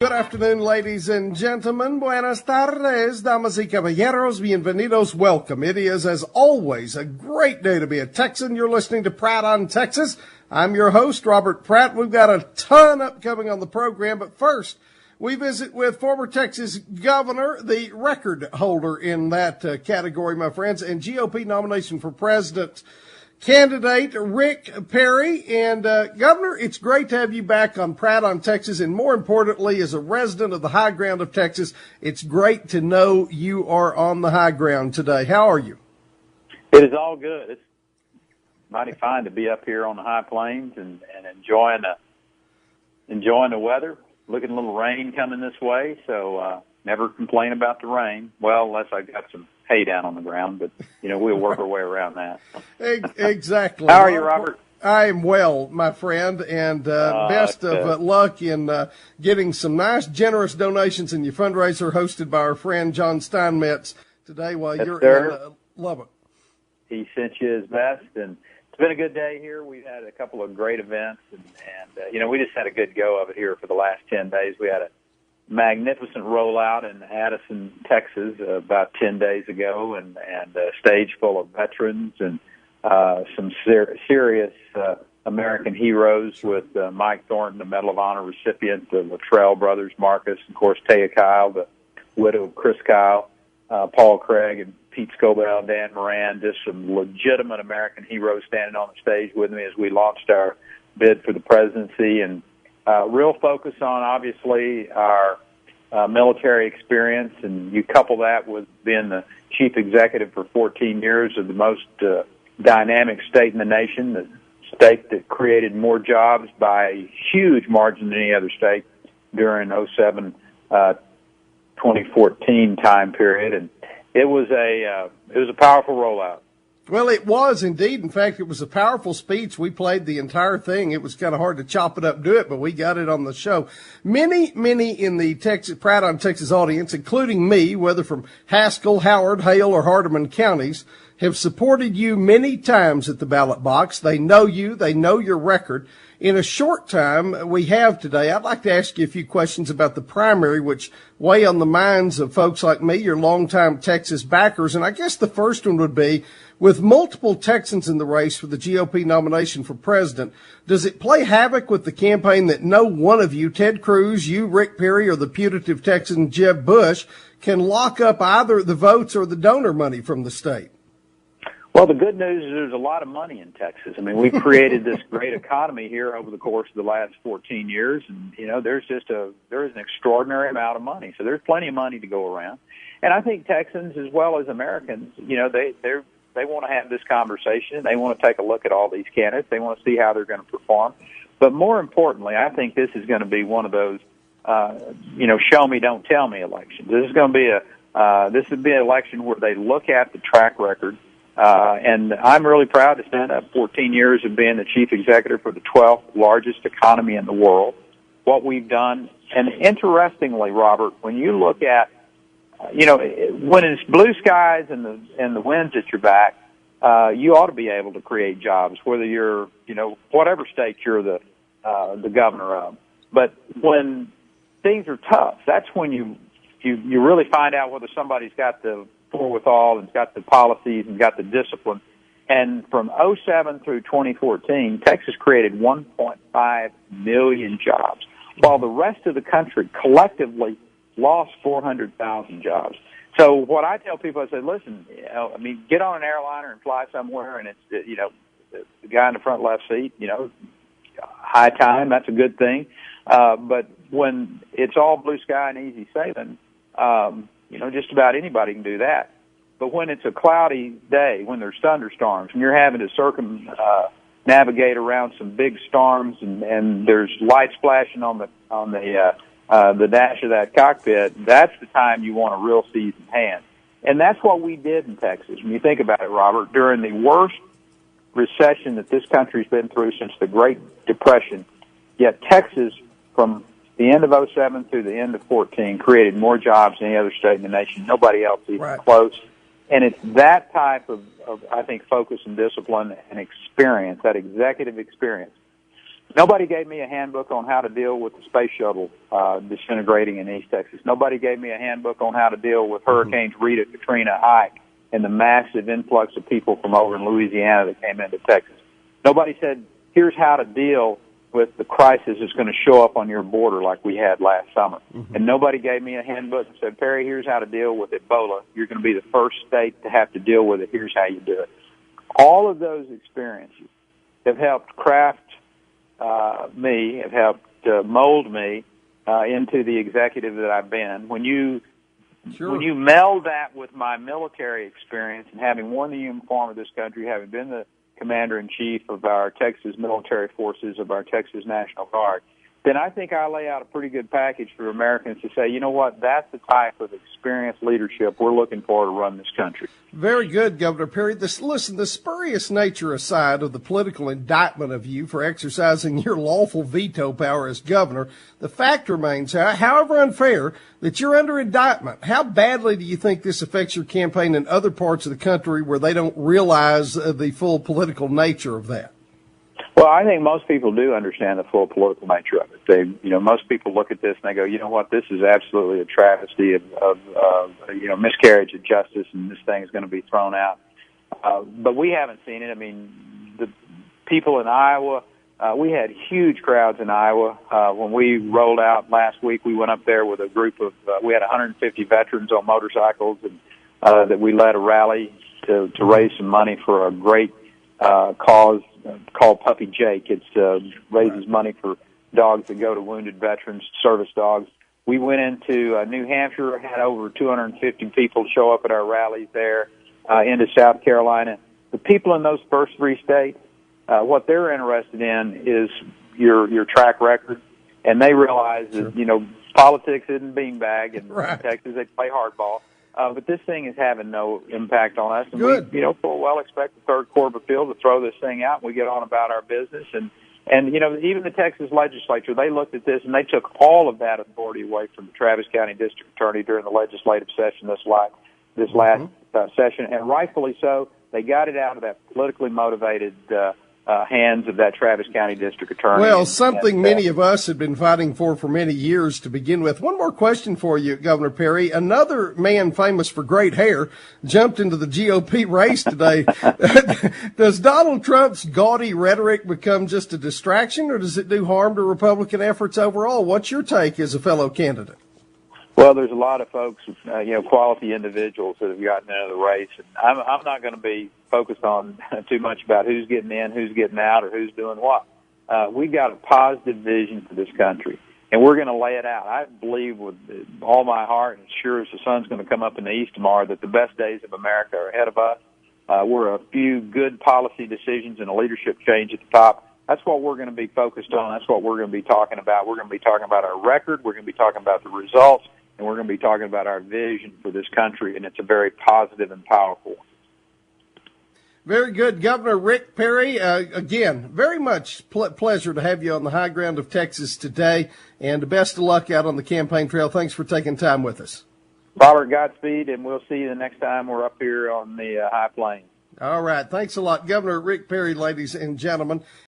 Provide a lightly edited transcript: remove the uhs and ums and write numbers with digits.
Good afternoon, ladies and gentlemen. Buenas tardes, damas y caballeros. Bienvenidos. Welcome. It is, as always, a great day to be a Texan. You're listening to Pratt on Texas. I'm your host, Robert Pratt. We've got a ton upcoming on the program, but first, we visit with former Texas governor, the record holder in that category, my friends, and GOP nomination for president candidate Rick Perry. And Governor, it's great to have you back on Pratt on Texas, and more importantly, as a resident of the high ground of Texas, it's great to know you are on the high ground today. How are you? It is all good. It's mighty fine to be up here on the high plains and enjoying the weather. Looking a little rain coming this way, so never complain about the rain. Well, unless I got some hay down on the ground, but, we'll work our way around that. Exactly. How are you, Robert? I am well, my friend, and best of luck in getting some nice, generous donations in your fundraiser hosted by our friend John Steinmetz today while you're in Lubbock. He sent you his best, and it's been a good day here. We've had a couple of great events, and we just had a good go of it here for the last 10 days. We had a magnificent rollout in Addison, Texas, about 10 days ago, and a stage full of veterans and some serious American heroes with Mike Thornton, the Medal of Honor recipient, the Luttrell brothers, Marcus, of course, Taya Kyle, the widow of Chris Kyle, Paul Craig, and Pete Scobell, Dan Moran, just some legitimate American heroes standing on the stage with me as we launched our bid for the presidency, and real focus on, obviously, our military experience, and you couple that with being the chief executive for 14 years of the most dynamic state in the nation, the state that created more jobs by a huge margin than any other state during 2014 time period, and it was a powerful rollout. Well, it was indeed. In fact, it was a powerful speech. We played the entire thing. It was kind of hard to chop it up and do it, but we got it on the show. Many in the Pratt on Texas audience, including me, whether from Haskell, Howard, Hale, or Hardeman counties, have supported you many times at the ballot box. They know you. They know your record. In a short time we have today, I'd like to ask you a few questions about the primary, which weigh on the minds of folks like me, your longtime Texas backers. And I guess the first one would be, with multiple Texans in the race for the GOP nomination for president, does it play havoc with the campaign that no one of you, Ted Cruz, you, Rick Perry, or the putative Texan Jeb Bush, can lock up either the votes or the donor money from the state? Well, the good news is there's a lot of money in Texas. I mean, we've created this great economy here over the course of the last 14 years, and, there's an extraordinary amount of money. So there's plenty of money to go around. And I think Texans, as well as Americans, they want to have this conversation. They want to take a look at all these candidates. They want to see how they're going to perform. But more importantly, I think this is going to be one of those, show me, don't tell me elections. This is going to be an election where they look at the track record. And I'm really proud to stand up 14 years of being the chief executive for the 12th largest economy in the world. What we've done, and interestingly, Robert, when you look at, when it's blue skies and the wind's at your back, you ought to be able to create jobs, whether you're, whatever state you're the governor of. But when things are tough, that's when you really find out whether somebody's got the forethought and got the policies and got the discipline. And from 2007 through 2014, Texas created 1.5 million jobs, while the rest of the country collectively lost 400,000 jobs. So what I tell people, I say, listen, get on an airliner and fly somewhere, and it's, the guy in the front left seat, high time, that's a good thing. But when it's all blue sky and easy sailing, just about anybody can do that. But when it's a cloudy day, when there's thunderstorms, and you're having to navigate around some big storms, and there's lights flashing on the dash of that cockpit, that's the time you want a real seasoned hand. And that's what we did in Texas. When you think about it, Robert, during the worst recession that this country's been through since the Great Depression, yet Texas, from the end of 2007 through the end of 2014, created more jobs than any other state in the nation. Nobody else even close. And it's that type of, I think, focus and discipline and experience, that executive experience, Nobody gave me a handbook on how to deal with the space shuttle disintegrating in East Texas. Nobody gave me a handbook on how to deal with Hurricanes Rita, Katrina, Ike, and the massive influx of people from over in Louisiana that came into Texas. Nobody said, here's how to deal with the crisis that's going to show up on your border like we had last summer. And nobody gave me a handbook and said, Perry, here's how to deal with Ebola. You're going to be the first state to have to deal with it. Here's how you do it. All of those experiences have helped craft me, have helped mold me into the executive that I've been. When you meld that with my military experience and having worn the uniform of this country, having been the Commander-in-Chief of our Texas military forces, of our Texas National Guard, then I think I lay out a pretty good package for Americans to say, you know what, that's the type of experienced leadership we're looking for to run this country. Very good, Governor Perry. Listen, the spurious nature aside of the political indictment of you for exercising your lawful veto power as governor, the fact remains, however unfair, that you're under indictment. How badly do you think this affects your campaign in other parts of the country where they don't realize the full political nature of that? Well, I think most people do understand the full political nature of it. Most people look at this and they go, you know what, this is absolutely a travesty of miscarriage of justice, and this thing is going to be thrown out. But we haven't seen it. I mean, the people in Iowa, we had huge crowds in Iowa. When we rolled out last week, we went up there with a group of, we had 150 veterans on motorcycles, and that we led a rally to raise some money for a great cause called Puppy Jake. It raises money for dogs that go to wounded veterans, service dogs. We went into New Hampshire, had over 250 people show up at our rallies there, into South Carolina. The people in those first three states, what they're interested in is your track record, and they realize that, politics isn't beanbag, and in Texas they play hardball. But this thing is having no impact on us. And Good. we, full well expect the Third Court of Appeal to throw this thing out and we get on about our business. And even the Texas legislature, they looked at this and they took all of that authority away from the Travis County District Attorney during the legislative session this last session. And rightfully so, they got it out of that politically motivated hands of that Travis County District Attorney. Well, something many of us have been fighting for many years to begin with. One more question for you, Governor Perry. Another man famous for great hair jumped into the GOP race today. Does Donald Trump's gaudy rhetoric become just a distraction, or does it do harm to Republican efforts overall? What's your take as a fellow candidate? Well, there's a lot of folks, quality individuals that have gotten into the race, and I'm not going to be focused on too much about who's getting in, who's getting out, or who's doing what. We've got a positive vision for this country, and we're going to lay it out. I believe with all my heart, and sure as the sun's going to come up in the east tomorrow, that the best days of America are ahead of us. We're a few good policy decisions and a leadership change at the top. That's what we're going to be focused on. That's what we're going to be talking about. We're going to be talking about our record. We're going to be talking about the results. And we're going to be talking about our vision for this country, and it's a very positive and powerful one. Very good. Governor Rick Perry, again, very much pleasure to have you on the high ground of Texas today, and the best of luck out on the campaign trail. Thanks for taking time with us. Robert, Godspeed, and we'll see you the next time we're up here on the high plains. All right. Thanks a lot. Governor Rick Perry, ladies and gentlemen.